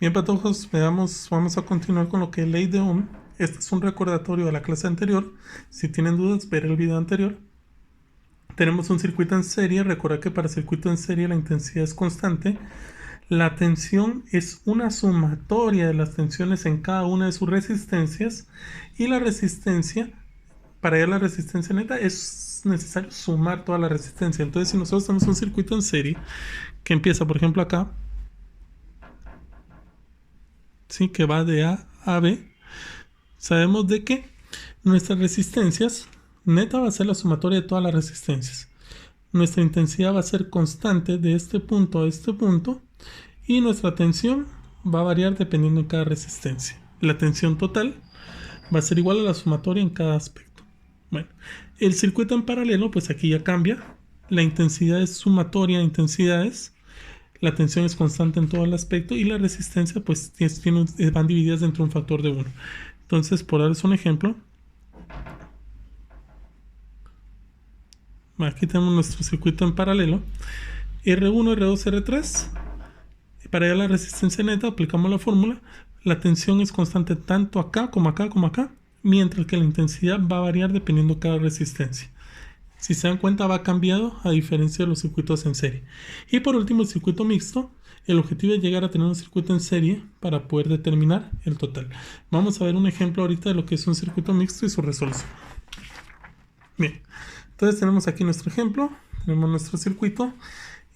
Bien, patojos, vamos a continuar con lo que es ley de Ohm. Este es un recordatorio de la clase anterior. Si tienen dudas, ver el video anterior. Tenemos un circuito en serie. Recuerda que para circuito en serie la intensidad es constante. La tensión es una sumatoria de las tensiones en cada una de sus resistencias. Y la resistencia, para hallar la resistencia neta, es necesario sumar toda la resistencia. Entonces, si nosotros tenemos un circuito en serie que empieza, por ejemplo, acá, ¿sí? Que va de A a B, sabemos de que nuestras resistencias neta va a ser la sumatoria de todas las resistencias. Nuestra intensidad va a ser constante de este punto a este punto y nuestra tensión va a variar dependiendo de cada resistencia. La tensión total va a ser igual a la sumatoria en cada aspecto. Bueno, el circuito en paralelo, pues aquí ya cambia. La intensidad es sumatoria de intensidades. La tensión es constante en todo el aspecto y la resistencia pues van divididas dentro de un factor de 1. Entonces, por darles un ejemplo, aquí tenemos nuestro circuito en paralelo. R1, R2, R3. Para hallar la resistencia neta aplicamos la fórmula. La tensión es constante tanto acá como acá como acá, mientras que la intensidad va a variar dependiendo de cada resistencia. Si se dan cuenta, va cambiado a diferencia de los circuitos en serie. Y por último, el circuito mixto. El objetivo es llegar a tener un circuito en serie para poder determinar el total. Vamos a ver un ejemplo ahorita de lo que es un circuito mixto y su resolución. Bien, entonces tenemos aquí nuestro ejemplo. Tenemos nuestro circuito.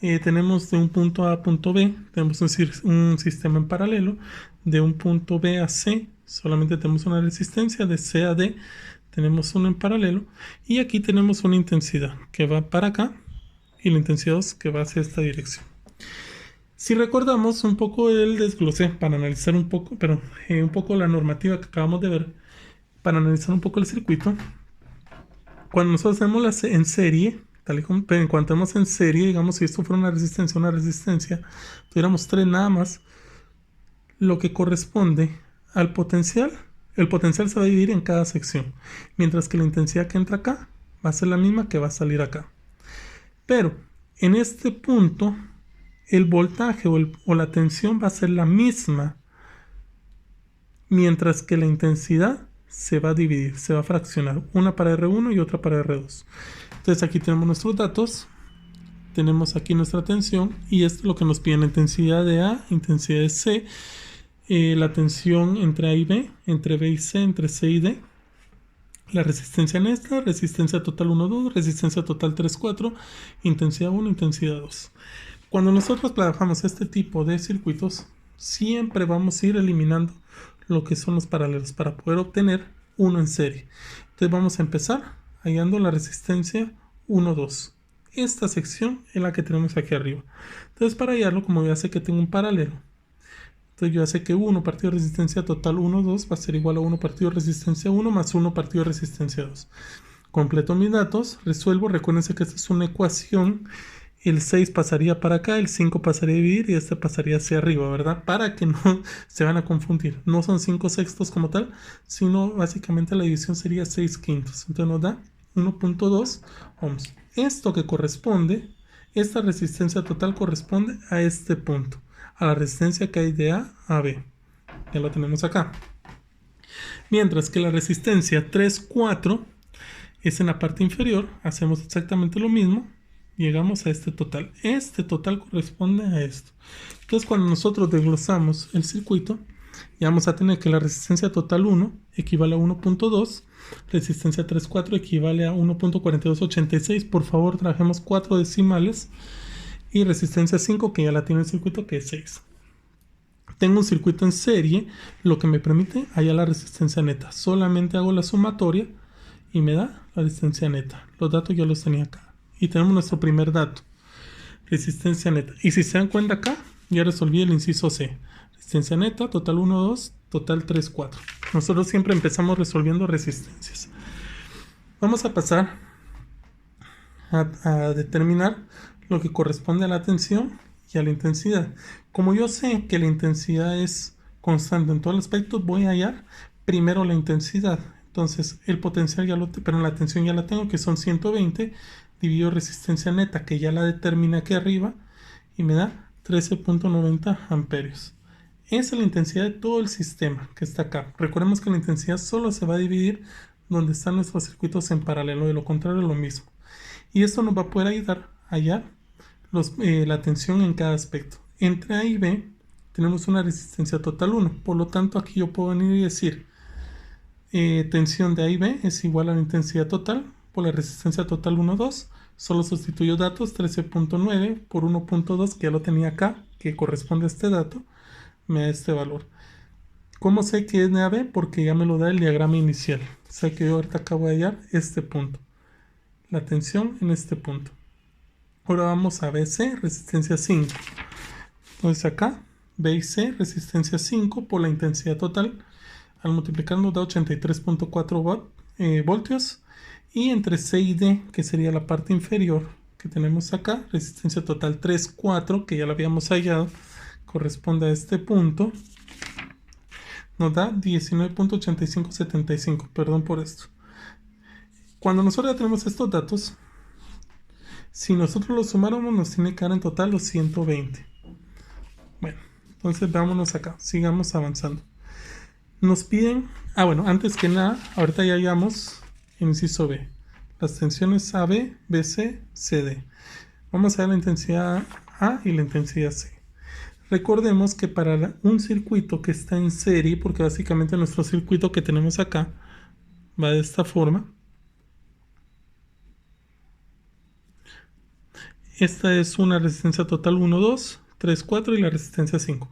Tenemos de un punto A a punto B. Tenemos un sistema en paralelo. De un punto B a C solamente tenemos una resistencia. De C a D tenemos uno en paralelo y aquí tenemos una intensidad que va para acá y la intensidad 2 que va hacia esta dirección. Si recordamos un poco el desglose para analizar un poco, un poco la normativa que acabamos de ver, para analizar un poco el circuito, cuando nosotros hacemos en serie, tal y como en cuanto hacemos en serie, digamos si esto fuera una resistencia, tuviéramos 3 nada más, lo que corresponde al potencial. El potencial se va a dividir en cada sección, mientras que la intensidad que entra acá va a ser la misma que va a salir acá. Pero en este punto, el voltaje o la tensión va a ser la misma, mientras que la intensidad se va a dividir, se va a fraccionar, una para R1 y otra para R2. Entonces aquí tenemos nuestros datos, tenemos aquí nuestra tensión y esto es lo que nos piden: la intensidad de A, intensidad de C, la tensión entre A y B, entre B y C, entre C y D, la resistencia neta, resistencia total 1, 2, resistencia total 3, 4, intensidad 1, intensidad 2. Cuando nosotros trabajamos este tipo de circuitos, siempre vamos a ir eliminando lo que son los paralelos para poder obtener uno en serie. Entonces vamos a empezar hallando la resistencia 1, 2. Esta sección es la que tenemos aquí arriba. Entonces para hallarlo, como ya sé que tengo un paralelo, entonces yo ya sé que 1 partido de resistencia total 1, 2 va a ser igual a 1 partido de resistencia 1 más 1 partido de resistencia 2. Completo mis datos, resuelvo. Recuérdense que esta es una ecuación. El 6 pasaría para acá, el 5 pasaría a dividir y este pasaría hacia arriba, ¿verdad? Para que no se van a confundir. No son 5 sextos como tal, sino básicamente la división sería 6 quintos. Entonces nos da 1.2 ohms. Esto que corresponde, esta resistencia total corresponde a este punto, a la resistencia que hay de A a B. Ya lo tenemos acá. Mientras que la resistencia 3, 4 es en la parte inferior. Hacemos exactamente lo mismo. Llegamos a este total. Este total corresponde a esto. Entonces cuando nosotros desglosamos el circuito, ya vamos a tener que la resistencia total 1 equivale a 1.2. Resistencia 3, 4 equivale a 1.4286. Por favor, trabajemos 4 decimales. Y resistencia 5, que ya la tiene el circuito, que es 6. Tengo un circuito en serie, lo que me permite hallar la resistencia neta. Solamente hago la sumatoria y me da la resistencia neta. Los datos ya los tenía acá. Y tenemos nuestro primer dato, resistencia neta. Y si se dan cuenta acá, ya resolví el inciso C. Resistencia neta, total 1, 2, total 3, 4. Nosotros siempre empezamos resolviendo resistencias. Vamos a pasar a determinar lo que corresponde a la tensión y a la intensidad. Como yo sé que la intensidad es constante en todo el aspecto, voy a hallar primero la intensidad. Entonces el potencial pero la tensión ya la tengo, que son 120 dividido resistencia neta, que ya la determiné aquí arriba, y me da 13.90 amperios. Esa es la intensidad de todo el sistema que está acá. Recordemos que la intensidad solo se va a dividir donde están nuestros circuitos en paralelo, de lo contrario lo mismo. Y esto nos va a poder ayudar a hallar la tensión en cada aspecto. Entre A y B tenemos una resistencia total 1. Por lo tanto, aquí yo puedo venir y decir tensión de A y B es igual a la intensidad total por la resistencia total 1, 2. Solo sustituyo datos 13.9 por 1.2, que ya lo tenía acá, que corresponde a este dato, me da este valor. ¿Cómo sé que es de AB? Porque ya me lo da el diagrama inicial. O sea que yo ahorita acabo de hallar este punto, la tensión en este punto. Ahora vamos a BC, resistencia 5. Entonces acá, B y C, resistencia 5 por la intensidad total. Al multiplicar nos da 83.4 voltios. Y entre C y D, que sería la parte inferior que tenemos acá, resistencia total 3, 4, que ya la habíamos hallado, corresponde a este punto. Nos da 19.8575, perdón por esto. Cuando nosotros ya tenemos estos datos, si nosotros los sumáramos nos tiene que dar en total los 120. Bueno, entonces vámonos acá, sigamos avanzando. Nos piden, bueno, antes que nada, ahorita ya hallamos el inciso B. Las tensiones AB, BC, CD. Vamos a ver la intensidad A y la intensidad C. Recordemos que para un circuito que está en serie, porque básicamente nuestro circuito que tenemos acá va de esta forma. Esta es una resistencia total 1, 2, 3, 4 y la resistencia 5.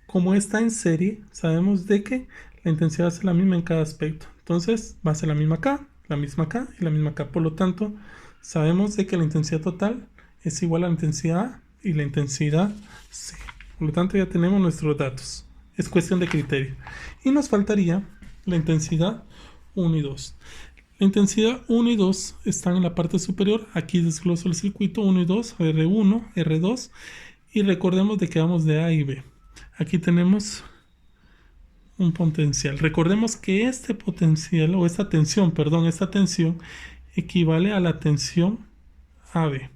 Como está en serie, sabemos de que la intensidad va a ser la misma en cada aspecto. Entonces va a ser la misma acá, la misma acá y la misma acá. Por lo tanto, sabemos de que la intensidad total es igual a la intensidad A y la intensidad C. Por lo tanto, ya tenemos nuestros datos. Es cuestión de criterio. Y nos faltaría la intensidad 1 y 2. La intensidad 1 y 2 están en la parte superior. Aquí desgloso el circuito 1 y 2, R1, R2. Y recordemos de que vamos de A y B. Aquí tenemos un potencial. Recordemos que este potencial, o esta tensión equivale a la tensión AB.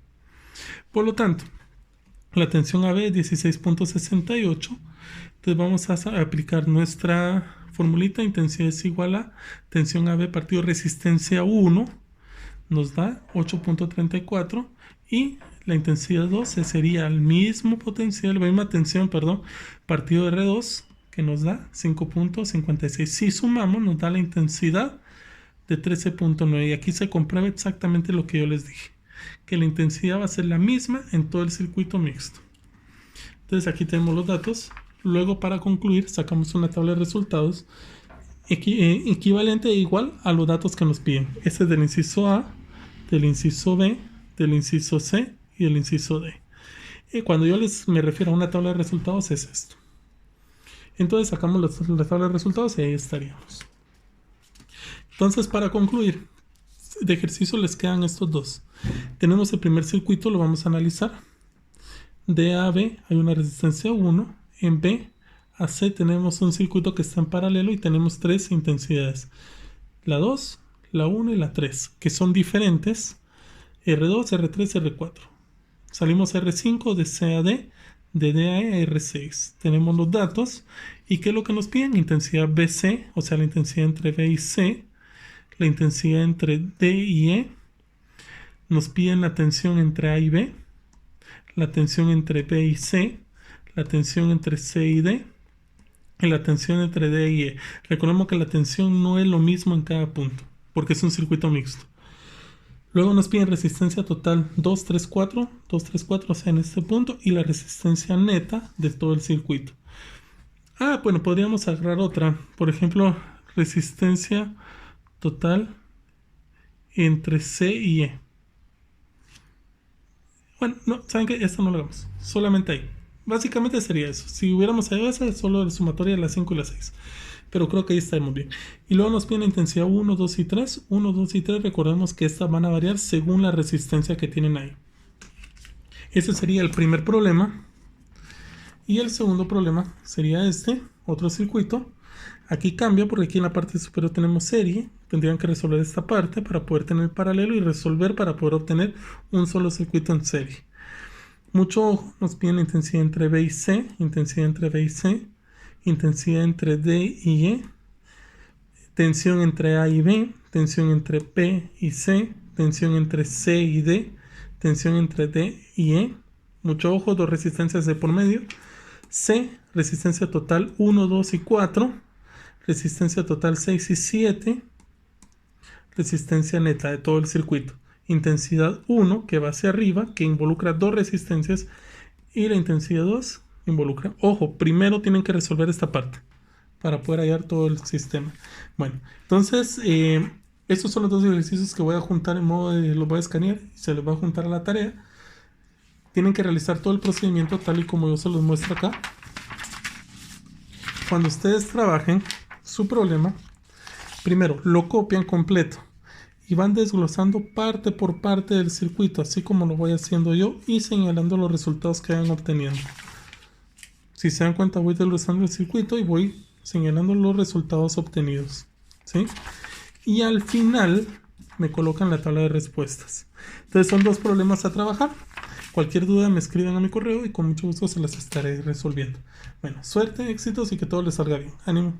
Por lo tanto, la tensión AB es 16.68. Entonces vamos a aplicar nuestra formulita. Intensidad es igual a tensión AB partido resistencia 1. Nos da 8.34. Y la intensidad 2 sería el mismo potencial, la misma tensión, partido R2, que nos da 5.56. Si sumamos, nos da la intensidad de 13.9. Y aquí se comprueba exactamente lo que yo les dije, que la intensidad va a ser la misma en todo el circuito mixto. Entonces aquí tenemos los datos. Luego, para concluir, sacamos una tabla de resultados equivalente e igual a los datos que nos piden. Este es del inciso A, del inciso B, del inciso C y del inciso D. Cuando yo me refiero a una tabla de resultados, es esto. Entonces sacamos la tabla de resultados y ahí estaríamos. Entonces, para concluir, de ejercicio les quedan estos dos. Tenemos el primer circuito, lo vamos a analizar. De A a B hay una resistencia 1. En B a C tenemos un circuito que está en paralelo y tenemos tres intensidades. La 2, la 1 y la 3, que son diferentes. R2, R3, R4. Salimos R5 de C a D, de D a E a R6. Tenemos los datos. ¿Y qué es lo que nos piden? Intensidad BC, o sea, la intensidad entre B y C. La intensidad entre D y E. Nos piden la tensión entre A y B. La tensión entre B y C. La tensión entre C y D. Y la tensión entre D y E. Recordemos que la tensión no es lo mismo en cada punto, porque es un circuito mixto. Luego nos piden resistencia total 2, 3, 4, 2, 3, 4, o sea, en este punto, y la resistencia neta de todo el circuito. Bueno, podríamos agarrar otra. Por ejemplo, resistencia total entre C y E. Bueno, no, ¿saben qué? Esta no lo hagamos. Solamente ahí. Básicamente sería eso. Si hubiéramos hecho esa, solo la sumatoria de las 5 y las 6. Pero creo que ahí estaremos bien. Y luego nos piden la intensidad 1, 2 y 3. 1, 2 y 3. Recordemos que estas van a variar según la resistencia que tienen ahí. Ese sería el primer problema. Y el segundo problema sería este. Otro circuito. Aquí cambia porque aquí en la parte superior tenemos serie. Tendrían que resolver esta parte para poder tener paralelo y resolver para poder obtener un solo circuito en serie. Mucho ojo, nos piden intensidad entre B y C. Intensidad entre B y C. intensidad entre D y E, tensión entre A y B, tensión entre P y C, tensión entre C y D, tensión entre D y E, mucho ojo, dos resistencias de por medio, C, resistencia total 1, 2 y 4, resistencia total 6 y 7, resistencia neta de todo el circuito, intensidad 1 que va hacia arriba, que involucra dos resistencias, y la intensidad 2 involucra, ojo, primero tienen que resolver esta parte para poder hallar todo el sistema. Bueno, entonces estos son los dos ejercicios que voy a juntar en modo de, los voy a escanear y se les va a juntar a la tarea. Tienen que realizar todo el procedimiento tal y como yo se los muestro acá. Cuando ustedes trabajen su problema, primero lo copian completo y van desglosando parte por parte del circuito, así como lo voy haciendo yo, y señalando los resultados que vayan obteniendo. Si se dan cuenta, voy desglosando el circuito y voy señalando los resultados obtenidos, ¿sí? Y al final me colocan la tabla de respuestas. Entonces son dos problemas a trabajar. Cualquier duda me escriben a mi correo y con mucho gusto se las estaré resolviendo. Bueno, suerte, éxitos y que todo les salga bien. Ánimo.